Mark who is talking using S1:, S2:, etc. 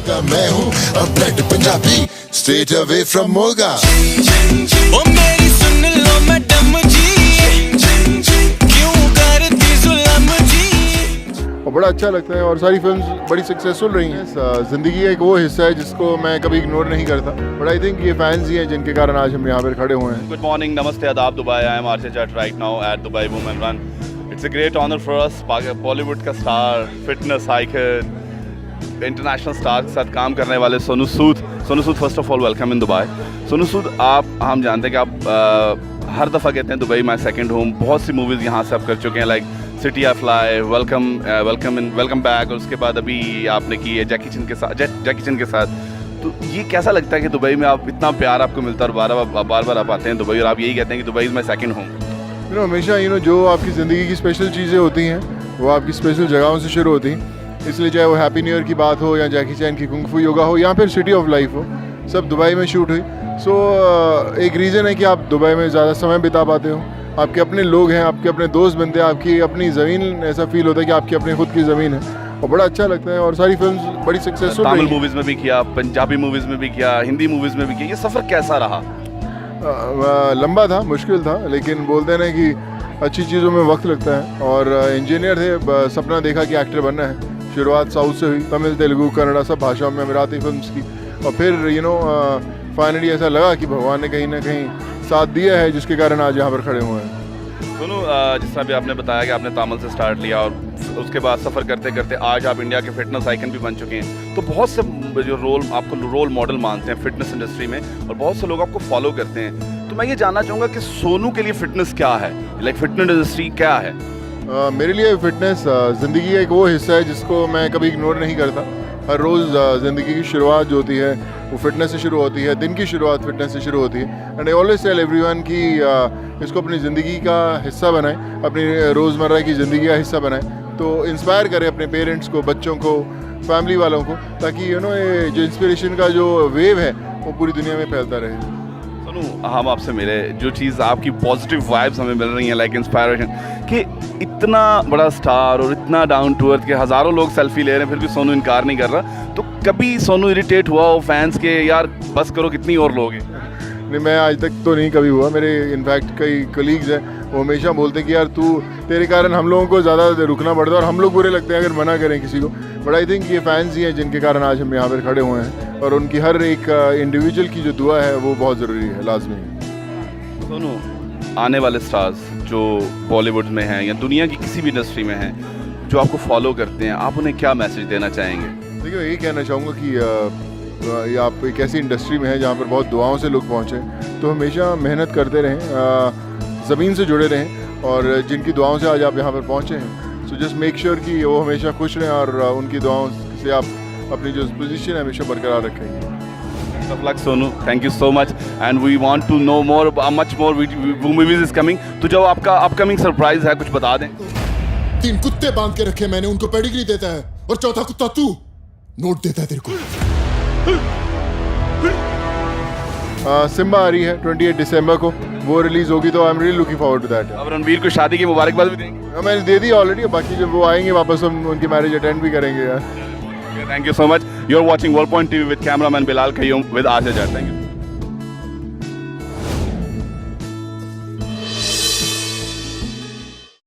S1: का मैं हूँ a blood Punjabi straight away from Moga.
S2: ओ मेरी सुन लो मैडम जी, क्यों करती जुल्म जी।
S3: और बड़ा अच्छा लगता है और सारी फिल्म्स बड़ी सक्सेसफुल रही हैं। ज़िंदगी का एक वो हिस्सा है जिसको मैं कभी इग्नोर नहीं करता, बट आई थिंक ये फैंस ही हैं जिनके कारण आज हम यहाँ पर खड़े हुए हैं।
S4: Good morning, namaste, adab, Dubai. I am Arshad Jat right now at Dubai Women Run. It's a great honor for us. Bollywood का star, fitness icon, international star के साथ काम करने वाले Sonu Sood first of all welcome in Dubai. Sonu Sood, हम जानते हैं कि आप हर दफ़ा कहते हैं दुबई माई सेकंड होम। बहुत सी मूवीज़ यहाँ से आप कर चुके हैं, लाइक सिटी आई फ्लाई, वेलकम बैक, और उसके बाद अभी आपने की है जैकी चैन के साथ। तो ये कैसा लगता है कि दुबई में आप इतना प्यार आपको मिलता है और बार बार आप आते हैं दुबई और आप यही कहते हैं कि Dubai is my second home?
S3: हमेशा जो आपकी ज़िंदगी की स्पेशल चीज़ें होती हैं वो आपकी स्पेशल जगहों से शुरू होती हैं, इसलिए चाहे वो हैप्पी न्यू ईयर की बात हो या जैकी चैन की कुंग फू योगा हो या फिर सिटी ऑफ लाइफ हो, सब दुबई में शूट हुई। सो एक रीज़न है कि आप दुबई में ज़्यादा समय बिता पाते हो, आपके अपने लोग हैं, आपके अपने दोस्त बनते हैं, आपकी अपनी ज़मीन, ऐसा फील होता है कि आपकी अपनी खुद की ज़मीन है और बड़ा अच्छा लगता है। और सारी फिल्म्स बड़ी सक्सेसफुल,
S4: तमिल मूवीज़ में भी किया, पंजाबी मूवीज़ में भी किया, हिंदी मूवीज़ में भी किया। ये सफ़र कैसा रहा?
S3: लंबा था, मुश्किल था, लेकिन बोलते हैं ना कि अच्छी चीज़ों में वक्त लगता है। और इंजीनियर थे, सपना देखा कि एक्टर बनना है। शुरुआत साउथ से हुई, तमिल, तेलुगु, कन्नड़ा सब भाषाओं में अमीराती फिल्म्स की, और फिर फाइनली ऐसा लगा कि भगवान ने कहीं ना कहीं साथ दिया है जिसके कारण आज यहाँ पर खड़े हुए हैं।
S4: दोनों जिस तरह भी आपने बताया कि आपने तामिल से स्टार्ट लिया और उसके बाद सफ़र करते करते आज आप इंडिया के फिटनेस आइकन भी बन चुके हैं, तो बहुत से जो आपको रोल मॉडल मानते हैं फिटनेस इंडस्ट्री में और बहुत से लोग आपको फॉलो करते हैं। तो मैं ये जानना चाहूँगा कि सोनू के लिए फ़िटनेस क्या है, लाइक फिटनेस इंडस्ट्री क्या है?
S3: मेरे लिए फ़िटनेस ज़िंदगी का एक वो हिस्सा है जिसको मैं कभी इग्नोर नहीं करता। हर रोज़ ज़िंदगी की शुरुआत जो होती है वो फिटनेस से शुरू होती है, दिन की शुरुआत फिटनेस से शुरू होती है। And I always tell everyone कि इसको अपनी ज़िंदगी का हिस्सा बनाएं, अपनी रोज़मर्रा की ज़िंदगी का हिस्सा बनाएं, तो इंस्पायर करें अपने पेरेंट्स को, बच्चों को, फैमिली वालों को, ताकि ये जो इंस्पिरेशन का जो वेव है वो पूरी दुनिया में फैलता रहे।
S4: हम आपसे मिले, जो चीज़ आपकी पॉजिटिव वाइब्स हमें मिल रही हैं, लाइक इंस्पायरेशन, कि इतना बड़ा स्टार और इतना डाउन टू अर्थ के हज़ारों लोग सेल्फी ले रहे हैं फिर भी सोनू इनकार नहीं कर रहा। तो कभी सोनू इरिटेट हुआ हो फैंस के, यार बस करो कितनी और लोग हैं?
S3: नहीं, मैं आज तक तो नहीं कभी हुआ। मेरे इनफैक्ट कई कलीग्स हैं, वो हमेशा बोलते हैं कि यार तेरे कारण हम लोगों को ज़्यादा रुकना पड़ता है और हम लोग बुरे लगते हैं अगर मना करें किसी को। बट आई थिंक ये फैंस ही हैं जिनके कारण आज हम यहाँ पर खड़े हुए हैं और उनकी हर एक इंडिविजुअल की जो दुआ है वो बहुत ज़रूरी है, लाजमी है।
S4: सोनू, आने वाले स्टार्स जो बॉलीवुड में हैं या दुनिया की किसी भी इंडस्ट्री में हैं जो आपको फॉलो करते हैं, आप उन्हें क्या मैसेज देना चाहेंगे?
S3: देखिए, यही कहना चाहूँगा कि ये आप एक ऐसी इंडस्ट्री में है जहाँ पर बहुत दुआओं से लोग पहुँचे, तो हमेशा मेहनत करते रहें, ज़मीन से जुड़े रहें, और जिनकी दुआओं से आज आप यहाँ पर पहुँचे हैं, सो जस्ट मेक श्योर कि वो हमेशा खुश रहें और उनकी दुआओं से आप अपनी जो पोजीशन है हमेशा बरकरार रखेंगे।
S4: Of luck, Sonu. Thank you so much, and we want to know more, much more movies is coming. तो जो आपका upcoming surprise है कुछ बता दें।
S1: 3 कुत्ते बांध के रखे मैंने, उनको पेडिग्री देता है और चौथा कुत्ता तू नोट देता है तेरे को।
S3: सिम्बा आ रही है 28 दिसंबर को, वो रिलीज होगी, तो I am really looking forward to that.
S4: अब रणवीर को शादी की मुबारकबाद भी देंगे?
S3: मैंने दे दी ऑलरेडी, बाकी जब वो आएंगे वापस हम उनकी मैरिज अटेंड भी करेंगे यार।
S4: Thank you so much. You're watching World Point TV with cameraman Bilal Qayyum with Arshad Jat. Thank you.